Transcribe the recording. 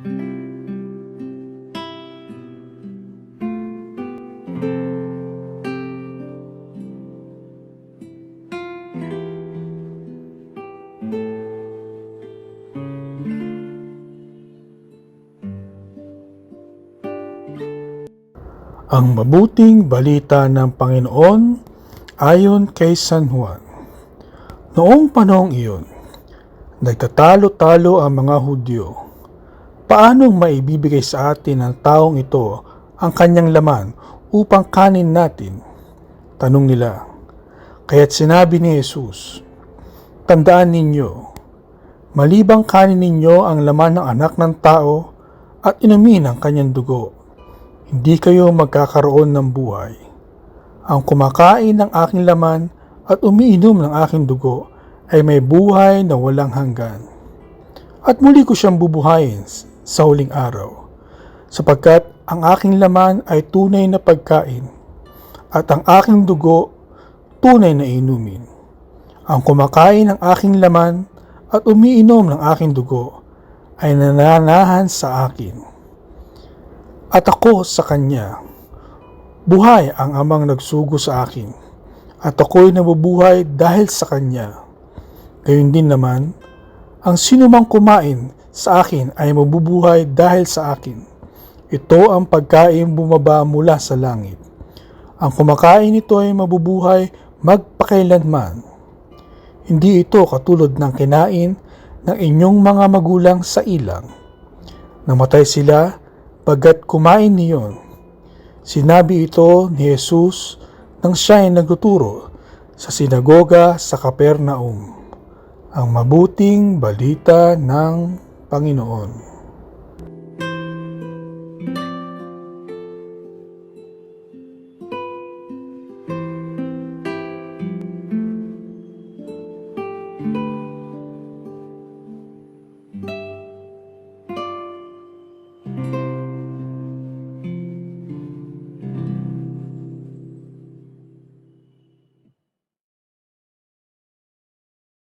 Ang mabuting balita ng Panginoon ayon kay San Juan. Noong panahong iyon, nagtatalo-talo ang mga Hudyo. Paanong maibibigay sa atin ng taong ito ang kanyang laman upang kanin natin? Tanong nila. Kaya't sinabi ni Jesus, tandaan ninyo, malibang kanin ninyo ang laman ng anak ng tao at inumin ang kanyang dugo, hindi kayo magkakaroon ng buhay. Ang kumakain ng aking laman at umiinom ng aking dugo ay may buhay na walang hanggan. At muli ko siyang bubuhayin sa huling araw, sapagkat ang aking laman ay tunay na pagkain at ang aking dugo tunay na inumin. Ang kumakain ng aking laman at umiinom ng aking dugo ay nananahan sa akin. At ako sa kanya. Buhay ang amang nagsugo sa akin, at ako'y nabubuhay dahil sa kanya. Gayon din naman, ang sinumang kumain sa akin ay mabubuhay dahil sa akin. Ito ang pagkain bumaba mula sa langit. Ang kumakain nito ay mabubuhay magpakailanman. Hindi ito katulad ng kinain ng inyong mga magulang sa ilang. Namatay sila pagkat kumain niyon. Sinabi ito ni Jesus nang siya ay nagtuturo sa sinagoga sa Capernaum. Ang mabuting balita ng Panginoon.